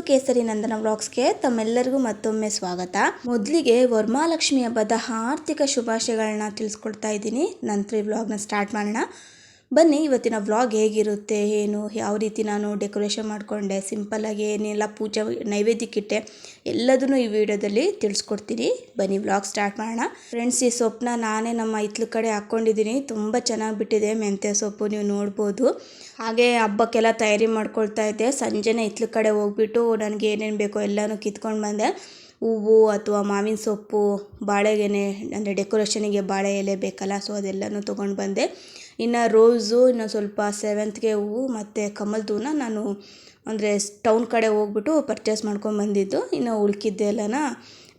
ಕೇಸರಿ ನಂದನ ವ್ಲಾಗ್ಸ್ಗೆ ತಮ್ಮೆಲ್ಲರಿಗೂ ಮತ್ತೊಮ್ಮೆ ಸ್ವಾಗತ. ಮೊದಲಿಗೆ ವರಮಹಾಲಕ್ಷ್ಮಿ ಹಬ್ಬದ ಆರ್ಥಿಕ ಶುಭಾಶಯಗಳನ್ನ ತಿಳಿಸ್ಕೊಡ್ತಾ ಇದ್ದೀನಿ. ನಂತರ ಈ ವ್ಲಾಗ್ನ ಸ್ಟಾರ್ಟ್ ಮಾಡೋಣ. ಬನ್ನಿ, ಇವತ್ತಿನ ವ್ಲಾಗ್ ಹೇಗಿರುತ್ತೆ, ಏನು ಯಾವ ರೀತಿ ನಾನು ಡೆಕೋರೇಷನ್ ಮಾಡಿಕೊಂಡೆ, ಸಿಂಪಲ್ಲಾಗಿ ಏನೆಲ್ಲ ಪೂಜೆ ನೈವೇದ್ಯಕ್ಕಿಟ್ಟೆ ಎಲ್ಲದನ್ನು ಈ ವಿಡಿಯೋದಲ್ಲಿ ತಿಳಿಸ್ಕೊಡ್ತೀನಿ. ಬನ್ನಿ ವ್ಲಾಗ್ ಸ್ಟಾರ್ಟ್ ಮಾಡೋಣ. ಫ್ರೆಂಡ್ಸ್, ಈ ಸೊಪ್ಪನ್ನ ನಾನೇ ನಮ್ಮ ಹಿತ್ಲ ಕಡೆ ಹಾಕ್ಕೊಂಡಿದ್ದೀನಿ. ತುಂಬ ಚೆನ್ನಾಗಿ ಬಿಟ್ಟಿದೆ ಮೆಂತ್ಯ ಸೊಪ್ಪು, ನೀವು ನೋಡ್ಬೋದು. ಹಾಗೆ ಹಬ್ಬಕ್ಕೆಲ್ಲ ತಯಾರಿ ಮಾಡ್ಕೊಳ್ತಾ ಇದ್ದೆ. ಸಂಜೆನೇ ಹಿತ್ಲ ಕಡೆ ಹೋಗ್ಬಿಟ್ಟು ನನಗೆ ಏನೇನು ಬೇಕೋ ಎಲ್ಲನೂ ಕಿತ್ಕೊಂಡು ಬಂದೆ. ಹೂವು ಅಥವಾ ಮಾವಿನ ಸೊಪ್ಪು, ಬಾಳೆಗೆನೆ ಅಂದರೆ ಡೆಕೋರೇಷನಿಗೆ ಬಾಳೆ ಎಲೆ ಬೇಕಲ್ಲ, ಸೊ ಅದೆಲ್ಲನೂ ತೊಗೊಂಡು ಬಂದೆ. ಇನ್ನು ರೋಸು, ಇನ್ನು ಸ್ವಲ್ಪ ಸೇವಂತಿಗೆ ಹೂವು ಮತ್ತು ಕಮಲ್ದೂನ ನಾನು ಅಂದರೆ ಟೌನ್ ಕಡೆ ಹೋಗ್ಬಿಟ್ಟು ಪರ್ಚೇಸ್ ಮಾಡ್ಕೊಂಡು ಬಂದಿದ್ದು. ಇನ್ನು ಉಳ್ಕಿದ್ದೆಲ್ಲನ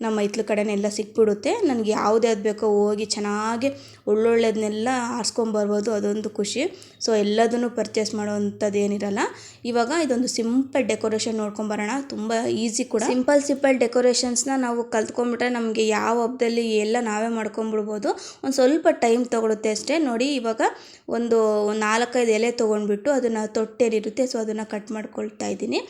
ನಮ್ಮ ಹಿತ್ಲ ಕಡೆನೆಲ್ಲ ಸಿಕ್ಬಿಡುತ್ತೆ. ನನಗೆ ಯಾವ್ದು ಬೇಕೋ ಹೋಗಿ ಚೆನ್ನಾಗಿ ಒಳ್ಳೊಳ್ಳೆದನ್ನೆಲ್ಲ ಆರಿಸ್ಕೊಂಬರ್ಬೋದು, ಅದೊಂದು ಖುಷಿ. ಸೊ ಎಲ್ಲದನ್ನು ಪರ್ಚೇಸ್ ಮಾಡೋವಂಥದ್ದು ಏನಿರಲ್ಲ. ಇವಾಗ ಇದೊಂದು ಸಿಂಪಲ್ ಡೆಕೋರೇಷನ್ ನೋಡ್ಕೊಂಬರೋಣ. ತುಂಬ ಈಸಿ ಕೂಡ. ಸಿಂಪಲ್ ಡೆಕೋರೇಷನ್ಸ್ನ ನಾವು ಕಲ್ತ್ಕೊಂಡ್ಬಿಟ್ರೆ ನಮಗೆ ಯಾವ ಹಬ್ಬದಲ್ಲಿ ಎಲ್ಲ ನಾವೇ ಮಾಡ್ಕೊಂಬಿಡ್ಬೋದು. ಒಂದು ಸ್ವಲ್ಪ ಟೈಮ್ ತೊಗೊಳುತ್ತೆ ಅಷ್ಟೇ. ನೋಡಿ, ಇವಾಗ ಒಂದು 4-5 ಎಲೆ ತೊಗೊಂಡ್ಬಿಟ್ಟು ಅದನ್ನು ತೊಟ್ಟೇನಿರುತ್ತೆ, ಸೊ ಅದನ್ನು ಕಟ್ ಮಾಡ್ಕೊಳ್ತಾ ಇದ್ದೀನಿ.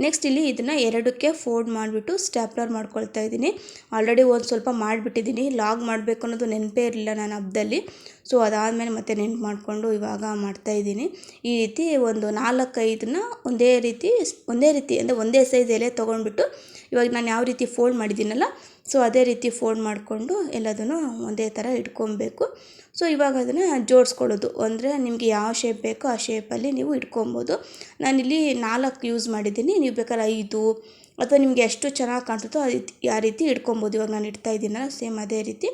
ನೆಕ್ಸ್ಟ್ ಇಲ್ಲಿ ಇದನ್ನು ಎರಡಕ್ಕೆ ಫೋಲ್ಡ್ ಮಾಡಿಬಿಟ್ಟು ಸ್ಟ್ಯಾಪ್ಲರ್ ಮಾಡ್ಕೊಳ್ತಾ ಇದ್ದೀನಿ. ಆಲ್ರೆಡಿ ಒಂದು ಸ್ವಲ್ಪ ಮಾಡಿಬಿಟ್ಟಿದ್ದೀನಿ. ಲಾಗ್ ಮಾಡಬೇಕು ಅನ್ನೋದು ನೆನಪೇ ಇರಲಿಲ್ಲ ನಾನು ಹಬ್ಬದಲ್ಲಿ. ಸೊ ಅದಾದಮೇಲೆ ಮತ್ತೆ ನೆನಪು ಮಾಡಿಕೊಂಡು ಇವಾಗ ಮಾಡ್ತಾಯಿದ್ದೀನಿ. ಈ ರೀತಿ ಒಂದು 4-5ನ ಒಂದೇ ರೀತಿ ಅಂದರೆ ಒಂದೇ ಸೈಜ್ ಎಲೆ ತೊಗೊಂಡ್ಬಿಟ್ಟು ಇವಾಗ ನಾನು ಯಾವ ರೀತಿ ಫೋಲ್ಡ್ ಮಾಡಿದ್ದೀನಲ್ಲ, ಸೊ ಅದೇ ರೀತಿ ಫೋಲ್ಡ್ ಮಾಡಿಕೊಂಡು ಎಲ್ಲದನ್ನು ಒಂದೇ ಥರ ಇಟ್ಕೊಬೇಕು. ಸೊ ಇವಾಗ ಅದನ್ನು ಜೋಡಿಸ್ಕೊಳ್ಳೋದು, ಅಂದರೆ ನಿಮಗೆ ಯಾವ ಶೇಪ್ ಬೇಕೋ ಆ ಶೇಪಲ್ಲಿ ನೀವು ಇಟ್ಕೊಬೋದು. ನಾನಿಲ್ಲಿ 4 ಯೂಸ್ ಮಾಡಿದ್ದೀನಿ. ನೀವು ಬೇಕಾದ್ರೆ 5 ಅಥವಾ ನಿಮಗೆ ಎಷ್ಟು ಚೆನ್ನಾಗಿ ಕಾಣಿಸುತ್ತೋ ಆ ರೀತಿ ಇಟ್ಕೊಬೋದು. ಇವಾಗ ನಾನು ಇಡ್ತಾ ಇದ್ದೀನಲ್ಲ, ಸೇಮ್ ಅದೇ ರೀತಿ.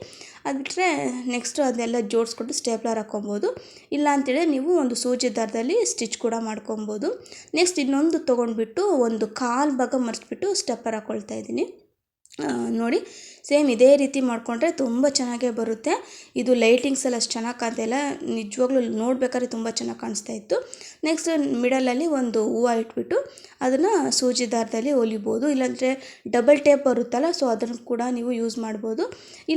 ಅದು ಬಿಟ್ಟರೆ ನೆಕ್ಸ್ಟು ಅದನ್ನೆಲ್ಲ ಜೋಡಿಸ್ಕೊಂಡು ಸ್ಟೇಪ್ಲರ್ ಹಾಕ್ಕೊಬೋದು. ಇಲ್ಲ ಅಂತೇಳಿ ನೀವು ಒಂದು ಸೂಜಿ ದಾರದಲ್ಲಿ ಸ್ಟಿಚ್ ಕೂಡ ಮಾಡ್ಕೊಬೋದು. ನೆಕ್ಸ್ಟ್ ಇನ್ನೊಂದು ತೊಗೊಂಡ್ಬಿಟ್ಟು ಒಂದು 1/4 ಭಾಗ ಮರೆಸ್ಬಿಟ್ಟು ಸ್ಟೆಪ್ಪರ್ ಹಾಕ್ಕೊಳ್ತಾ ಇದ್ದೀನಿ. ನೋಡಿ, ಸೇಮ್ ಇದೇ ರೀತಿ ಮಾಡಿಕೊಂಡ್ರೆ ತುಂಬ ಚೆನ್ನಾಗೇ ಬರುತ್ತೆ. ಇದು ಲೈಟಿಂಗ್ಸ್ ಎಲ್ಲ ಅಷ್ಟು ಚೆನ್ನಾಗಿ ಕಾಣ್ತಾಯಿಲ್ಲ, ನಿಜವಾಗ್ಲೂ ನೋಡ್ಬೇಕಾದ್ರೆ ತುಂಬ ಚೆನ್ನಾಗಿ ಕಾಣಿಸ್ತಾ ಇತ್ತು. ನೆಕ್ಸ್ಟ್ ಮಿಡಲಲ್ಲಿ ಒಂದು ಹೂವು ಇಟ್ಬಿಟ್ಟು ಅದನ್ನು ಸೂಜಿ ದಾರದಲ್ಲಿ ಹೊಲಿಬೋದು. ಇಲ್ಲಾಂದರೆ ಡಬಲ್ ಟೇಪ್ ಬರುತ್ತಲ್ಲ, ಸೊ ಅದನ್ನು ಕೂಡ ನೀವು ಯೂಸ್ ಮಾಡ್ಬೋದು.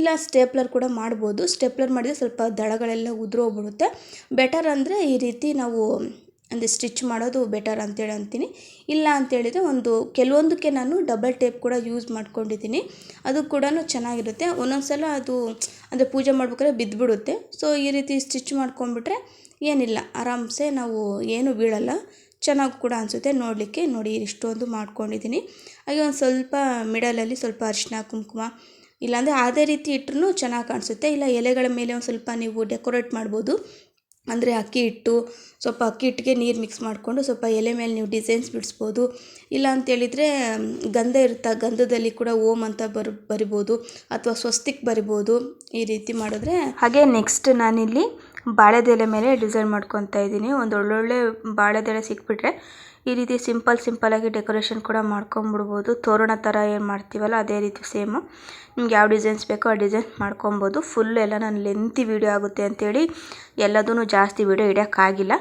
ಇಲ್ಲ ಸ್ಟೇಪ್ಲರ್ ಕೂಡ ಮಾಡ್ಬೋದು. ಸ್ಟೇಪ್ಲರ್ ಮಾಡಿದರೆ ಸ್ವಲ್ಪ ದಳಗಳೆಲ್ಲ ಉದುರೋಗ್ಬಿಡುತ್ತೆ. ಬೆಟರ್ ಅಂದರೆ ಈ ರೀತಿ ನಾವು ಅಂದರೆ ಸ್ಟಿಚ್ ಮಾಡೋದು ಬೆಟರ್ ಅಂತೇಳಿ ಅಂತೀನಿ. ಇಲ್ಲ ಅಂತೇಳಿದರೆ ಕೆಲವೊಂದಕ್ಕೆ ನಾನು ಡಬಲ್ ಟೇಪ್ ಕೂಡ ಯೂಸ್ ಮಾಡ್ಕೊಂಡಿದ್ದೀನಿ. ಅದು ಕೂಡ ಚೆನ್ನಾಗಿರುತ್ತೆ. ಒಂದೊಂದು ಸಲ ಅದು ಅಂದರೆ ಪೂಜೆ ಮಾಡ್ಬೇಕಾದ್ರೆ ಬಿದ್ದುಬಿಡುತ್ತೆ. ಸೊ ಈ ರೀತಿ ಸ್ಟಿಚ್ ಮಾಡ್ಕೊಂಡ್ಬಿಟ್ರೆ ಏನಿಲ್ಲ, ಆರಾಮ್ಸೆ ನಾವು ಏನೂ ಬೀಳಲ್ಲ, ಚೆನ್ನಾಗಿ ಕೂಡ ಅನಿಸುತ್ತೆ ನೋಡಲಿಕ್ಕೆ. ನೋಡಿ, ಇಷ್ಟೊಂದು ಮಾಡ್ಕೊಂಡಿದ್ದೀನಿ. ಹಾಗೆ ಒಂದು ಸ್ವಲ್ಪ ಮಿಡಲಲ್ಲಿ ಸ್ವಲ್ಪ ಅರಿಶಿನ ಕುಂಕುಮ, ಇಲ್ಲಾಂದರೆ ಅದೇ ರೀತಿ ಇಟ್ಟರೂ ಚೆನ್ನಾಗಿ ಕಾಣಿಸುತ್ತೆ. ಇಲ್ಲ ಎಲೆಗಳ ಮೇಲೆ ಒಂದು ಸ್ವಲ್ಪ ನೀವು ಡೆಕೋರೇಟ್ ಮಾಡ್ಬೋದು. ಅಂದರೆ ಅಕ್ಕಿ ಹಿಟ್ಟಿಗೆ ನೀರು ಮಿಕ್ಸ್ ಮಾಡಿಕೊಂಡು ಸ್ವಲ್ಪ ಎಲೆ ಮೇಲೆ ನೀವು ಡಿಸೈನ್ಸ್ ಬಿಡಿಸ್ಬೋದು. ಇಲ್ಲ ಅಂತೇಳಿದರೆ ಗಂಧ ಇರುತ್ತೆ, ಗಂಧದಲ್ಲಿ ಕೂಡ ಓಂ ಅಂತ ಬರಿಬೋದು ಅಥವಾ ಸ್ವಸ್ತಿಕ್ ಬರಿಬೋದು. ಈ ರೀತಿ ಮಾಡಿದ್ರೆ ಹಾಗೆ ನೆಕ್ಸ್ಟ್ ನಾನಿಲ್ಲಿ ಬಾಳೆದೆಲೆ ಮೇಲೆ ಡಿಸೈನ್ ಮಾಡ್ಕೊತಾ ಇದ್ದೀನಿ. ಒಂದು ಒಳ್ಳೊಳ್ಳೆ ಬಾಳೆದೆಲೆ ಸಿಕ್ಬಿಟ್ರೆ ಈ ರೀತಿ ಸಿಂಪಲ್ಲಾಗಿ ಡೆಕೋರೇಷನ್ ಕೂಡ ಮಾಡ್ಕೊಂಬಿಡ್ಬೋದು. ತೋರಣ ಥರ ಏನು ಮಾಡ್ತೀವಲ್ಲ ಅದೇ ರೀತಿ ಸೇಮು. ನಿಮ್ಗೆ ಯಾವ ಡಿಸೈನ್ಸ್ ಬೇಕೋ ಆ ಡಿಸೈನ್ ಮಾಡ್ಕೊಬೋದು. ಫುಲ್ ಎಲ್ಲ ನಾನು ಲೆಂತಿ ವೀಡಿಯೋ ಆಗುತ್ತೆ ಅಂಥೇಳಿ ಎಲ್ಲದೂ ಜಾಸ್ತಿ ವೀಡಿಯೋ ಇಡೋಕ್ಕಾಗಿಲ್ಲ.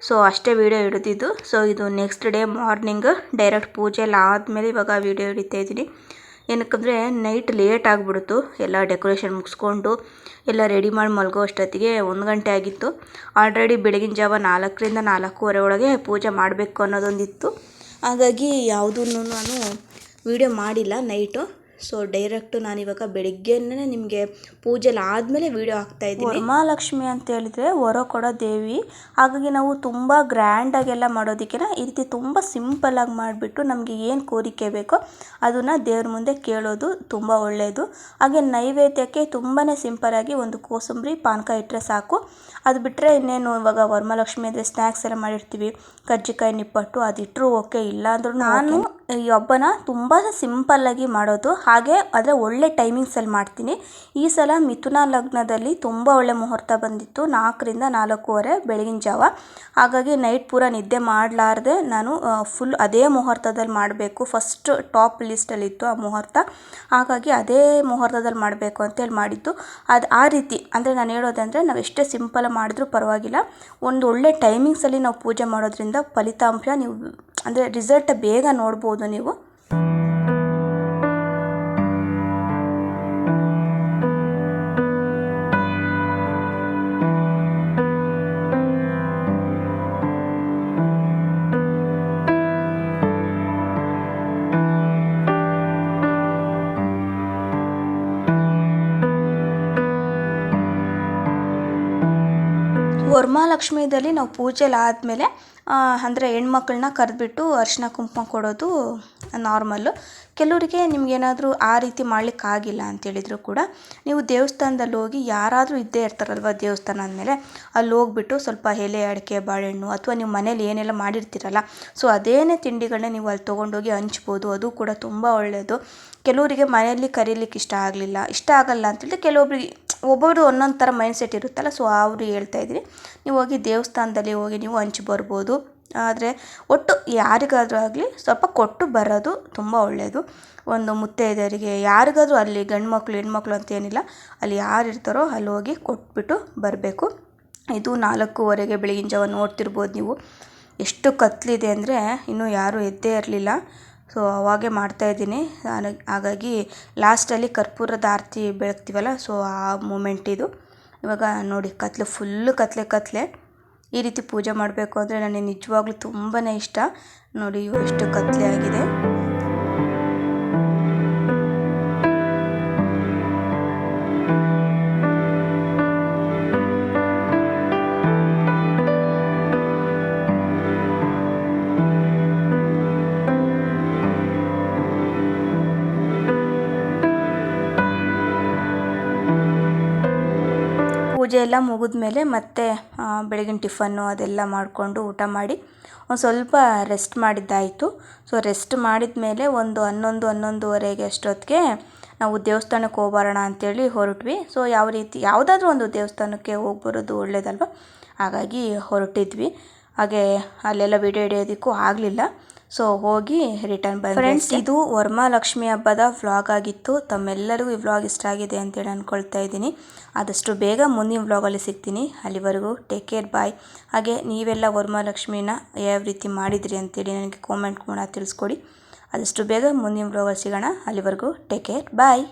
ಸೊ ಅಷ್ಟೇ ವೀಡಿಯೋ ಹಿಡಿದಿದ್ದು. ಸೊ ಇದು ನೆಕ್ಸ್ಟ್ ಡೇ ಮಾರ್ನಿಂಗ್ ಡೈರೆಕ್ಟ್ ಪೂಜೆ ಎಲ್ಲ ಆದಮೇಲೆ ಇವಾಗ ವೀಡಿಯೋ ಹಿಡಿತಾ ಇದ್ದೀನಿ. ಏನಕ್ಕಂದರೆ ನೈಟ್ ಲೇಟ್ ಆಗಿಬಿಡ್ತು. ಎಲ್ಲ ಡೆಕೋರೇಷನ್ ಮುಗಿಸ್ಕೊಂಡು ಎಲ್ಲ ರೆಡಿ ಮಾಡಿ ಮಲಗೋ ಅಷ್ಟೊತ್ತಿಗೆ 1 ಗಂಟೆ ಆಗಿತ್ತು. ಆಲ್ರೆಡಿ ಬೆಳಗಿನ ಜಾವ 4ರಿಂದ 4:15 ಒಳಗೆ ಪೂಜೆ ಮಾಡಬೇಕು ಅನ್ನೋದೊಂದಿತ್ತು. ಹಾಗಾಗಿ ಯಾವುದೂ ನಾನು ವೀಡಿಯೋ ಮಾಡಿಲ್ಲ ನೈಟು. ಸೊ ಡೈರೆಕ್ಟು ನಾನಿವಾಗ ಬೆಳಿಗ್ಗೆನೇ ನಿಮಗೆ ಪೂಜೆಲ್ಲ ಆದಮೇಲೆ ವೀಡಿಯೋ ಹಾಕ್ತಾಯಿದ್ದೀನಿ. ವರಮಹಾಲಕ್ಷ್ಮಿ ಅಂತ ಹೇಳಿದರೆ ವರ ಕೊಡೋ ದೇವಿ. ಹಾಗಾಗಿ ನಾವು ತುಂಬ ಗ್ರ್ಯಾಂಡಾಗೆಲ್ಲ ಮಾಡೋದಕ್ಕಿಂತ ಈ ರೀತಿ ತುಂಬ ಸಿಂಪಲ್ಲಾಗಿ ಮಾಡಿಬಿಟ್ಟು ನಮಗೆ ಏನು ಕೋರಿಕೆ ಬೇಕೋ ಅದನ್ನು ದೇವ್ರ ಮುಂದೆ ಕೇಳೋದು ತುಂಬ ಒಳ್ಳೆಯದು. ಹಾಗೆ ನೈವೇದ್ಯಕ್ಕೆ ತುಂಬಾ ಸಿಂಪಲ್ಲಾಗಿ ಒಂದು ಕೋಸಂಬರಿ ಪಾನಕ ಇಟ್ಟರೆ ಸಾಕು. ಅದು ಬಿಟ್ಟರೆ ಇನ್ನೇನು ಇವಾಗ ವರಮಹಾಲಕ್ಷ್ಮಿ ಅಂದರೆ ಸ್ನ್ಯಾಕ್ಸ್ ಎಲ್ಲ ಮಾಡಿರ್ತೀವಿ, ಕರ್ಜಿಕಾಯಿ ನಿಪ್ಪಟ್ಟು, ಅದಿಟ್ಟರು ಓಕೆ. ಇಲ್ಲ ಅಂದ್ರೂ ನಾನು ಈ ಹಬ್ಬನ ತುಂಬ ಸಿಂಪಲ್ಲಾಗಿ ಮಾಡೋದು. ಹಾಗೆ ಆದರೆ ಒಳ್ಳೆ ಟೈಮಿಂಗ್ಸಲ್ಲಿ ಮಾಡ್ತೀನಿ. ಈ ಸಲ ಮಿಥುನ ಲಗ್ನದಲ್ಲಿ ತುಂಬ ಒಳ್ಳೆ ಮುಹೂರ್ತ ಬಂದಿತ್ತು, 4ರಿಂದ 4:15 ಬೆಳಗಿನ ಜಾವ. ಹಾಗಾಗಿ ನೈಟ್ ಪೂರ ನಿದ್ದೆ ಮಾಡಲಾರ್ದೆ ನಾನು ಫುಲ್ ಅದೇ ಮುಹೂರ್ತದಲ್ಲಿ ಮಾಡಬೇಕು. ಫಸ್ಟ್ ಟಾಪ್ ಲಿಸ್ಟಲ್ಲಿತ್ತು ಆ ಮುಹೂರ್ತ. ಹಾಗಾಗಿ ಅದೇ ಮುಹೂರ್ತದಲ್ಲಿ ಮಾಡಬೇಕು ಅಂತೇಳಿ ಮಾಡಿದ್ದು. ಅದು ಆ ರೀತಿ ಅಂದರೆ ನಾನು ಹೇಳೋದಂದರೆ ನಾವು ಎಷ್ಟೇ ಸಿಂಪಲ್ ಮಾಡಿದ್ರೂ ಪರವಾಗಿಲ್ಲ, ಒಂದು ಒಳ್ಳೆ ಟೈಮಿಂಗ್ಸಲ್ಲಿ ನಾವು ಪೂಜೆ ಮಾಡೋದ್ರಿಂದ ಫಲಿತಾಂಶ ನೀವು ಅಂದರೆ ರಿಸಲ್ಟ್ ಬೇಗ ನೋಡ್ಬೋದು ನೀವು. ವರಮಹಾಲಕ್ಷ್ಮಿದಲ್ಲಿ ನಾವು ಪೂಜೆ ಎಲ್ಲ ಆದಮೇಲೆ ಅಂದರೆ ಹೆಣ್ಮಕ್ಳನ್ನ ಕರೆದ್ಬಿಟ್ಟು ಅರಿಶಿನ ಕುಂಕುಮ ಕೊಡೋದು ನಾರ್ಮಲ್ಲು. ಕೆಲವರಿಗೆ ನಿಮಗೇನಾದರೂ ಆ ರೀತಿ ಮಾಡಲಿಕ್ಕಾಗಿಲ್ಲ ಅಂತೇಳಿದರೂ ಕೂಡ ನೀವು ದೇವಸ್ಥಾನದಲ್ಲಿ ಹೋಗಿ, ಯಾರಾದರೂ ಇದ್ದೇ ಇರ್ತಾರಲ್ವ ದೇವಸ್ಥಾನ ಅಂದಮೇಲೆ, ಅಲ್ಲಿ ಹೋಗ್ಬಿಟ್ಟು ಸ್ವಲ್ಪ ಎಲೆ ಅಡಿಕೆ ಬಾಳೆಹಣ್ಣು ಅಥವಾ ನೀವು ಮನೇಲಿ ಏನೆಲ್ಲ ಮಾಡಿರ್ತೀರಲ್ಲ, ಸೊ ಅದೇನೇ ತಿಂಡಿಗಳನ್ನ ನೀವು ಅಲ್ಲಿ ತೊಗೊಂಡೋಗಿ ಹಂಚ್ಬೋದು. ಅದು ಕೂಡ ತುಂಬ ಒಳ್ಳೆಯದು. ಕೆಲವರಿಗೆ ಮನೆಯಲ್ಲಿ ಕರೀಲಿಕ್ಕೆ ಇಷ್ಟ ಆಗಲ್ಲ ಅಂತೇಳಿದ್ರೆ, ಕೆಲವೊಬ್ರಿಗೆ ಒಬ್ಬೊಬ್ರು ಒಂದೊಂದು ಥರ ಮೈಂಡ್ಸೆಟ್ ಇರುತ್ತಲ್ಲ, ಸೊ ಅವರು ಹೇಳ್ತಾ ಇದ್ದೀನಿ. ನೀವು ಹೋಗಿ ದೇವಸ್ಥಾನದಲ್ಲಿ ಹೋಗಿ ನೀವು ಹಂಚಿ ಬರ್ಬೋದು. ಆದರೆ ಒಟ್ಟು ಯಾರಿಗಾದರೂ ಆಗಲಿ ಸ್ವಲ್ಪ ಕೊಟ್ಟು ಬರೋದು ತುಂಬ ಒಳ್ಳೆಯದು. ಒಂದು ಮುತ್ತೈದೆಯರಿಗೆ ಯಾರಿಗಾದರೂ ಅಲ್ಲಿ ಗಂಡು ಮಕ್ಕಳು ಹೆಣ್ಮಕ್ಳು ಅಂತ ಏನಿಲ್ಲ, ಅಲ್ಲಿ ಯಾರು ಇರ್ತಾರೋ ಅಲ್ಲಿ ಹೋಗಿ ಕೊಟ್ಬಿಟ್ಟು ಬರಬೇಕು. ಇದು 4:15 ಬೆಳಗಿನ ಜಾವ ನೋಡ್ತಿರ್ಬೋದು ನೀವು. ಎಷ್ಟು ಕತ್ತಲಿದೆ ಅಂದರೆ ಇನ್ನೂ ಯಾರೂ ಎದ್ದೇ ಇರಲಿಲ್ಲ. ಸೊ ಅವಾಗೇ ಮಾಡ್ತಾಯಿದ್ದೀನಿ. ಹಾಗಾಗಿ ಲಾಸ್ಟಲ್ಲಿ ಕರ್ಪೂರದ ಆರತಿ ಬೆಳಗ್ತೀವಲ್ಲ, ಸೊ ಆ ಮೂಮೆಂಟ್ ಇದು. ಇವಾಗ ನೋಡಿ ಕತ್ಲೆ ಫುಲ್ಲು ಕತ್ಲೆ. ಈ ರೀತಿ ಪೂಜೆ ಮಾಡಬೇಕು ಅಂದರೆ ನನಗೆ ನಿಜವಾಗ್ಲೂ ತುಂಬಾ ಇಷ್ಟ. ನೋಡಿ ಎಷ್ಟು ಕತ್ಲೆ ಆಗಿದೆ. ಪೂಜೆ ಎಲ್ಲ ಮುಗಿದ್ಮೇಲೆ ಮತ್ತೆ ಬೆಳಗಿನ ಟಿಫನ್ನು ಅದೆಲ್ಲ ಮಾಡಿಕೊಂಡು ಊಟ ಮಾಡಿ ಒಂದು ಸ್ವಲ್ಪ ರೆಸ್ಟ್ ಮಾಡಿದ್ದಾಯಿತು. ಸೊ ರೆಸ್ಟ್ ಮಾಡಿದ ಮೇಲೆ ಒಂದು 11-11:30 ಅಷ್ಟೊತ್ತಿಗೆ ನಾವು ದೇವಸ್ಥಾನಕ್ಕೆ ಹೋಗ್ಬರೋಣ ಅಂಥೇಳಿ ಹೊರಟ್ವಿ. ಸೊ ಯಾವುದಾದ್ರೂ ಒಂದು ದೇವಸ್ಥಾನಕ್ಕೆ ಹೋಗಿ ಬರೋದು ಒಳ್ಳೇದಲ್ವ, ಹಾಗಾಗಿ ಹೊರಟಿದ್ವಿ. ಹಾಗೆ ಅಲ್ಲೆಲ್ಲ ವಿಡಿಯೋ ಹಿಡಿಯೋದಕ್ಕೂ ಆಗಲಿಲ್ಲ. ಸೊ ಹೋಗಿ ರಿಟರ್ನ್ ಬಂದ್ವಿ. ಫ್ರೆಂಡ್ಸ್, ಇದು ವರಮಹಾಲಕ್ಷ್ಮಿ ಹಬ್ಬದ ವ್ಲಾಗ್ ಆಗಿತ್ತು. ತಮ್ಮೆಲ್ಲರಿಗೂ ಈ ವ್ಲಾಗ್ ಇಷ್ಟ ಆಗಿದೆ ಅಂತೇಳಿ ಅಂದ್ಕೊಳ್ತಾ ಇದ್ದೀನಿ. ಆದಷ್ಟು ಬೇಗ ಮುಂದಿನ ವ್ಲಾಗಲ್ಲಿ ಸಿಗ್ತೀನಿ. ಅಲ್ಲಿವರೆಗೂ ಟೇಕ್ ಕೇರ್, ಬಾಯ್. ಹಾಗೆ ನೀವೆಲ್ಲ ವರಮಹಾಲಕ್ಷ್ಮಿನ ಯಾವ ರೀತಿ ಮಾಡಿದ್ರಿ ಅಂತೇಳಿ ನನಗೆ ಕಾಮೆಂಟ್ ಮಾಡಿ ತಿಳಿಸ್ಕೊಡಿ. ಆದಷ್ಟು ಬೇಗ ಮುಂದಿನ ವ್ಲಾಗಲ್ಲಿ ಸಿಗೋಣ. ಅಲ್ಲಿವರೆಗೂ ಟೇಕ್ ಕೇರ್, ಬಾಯ್.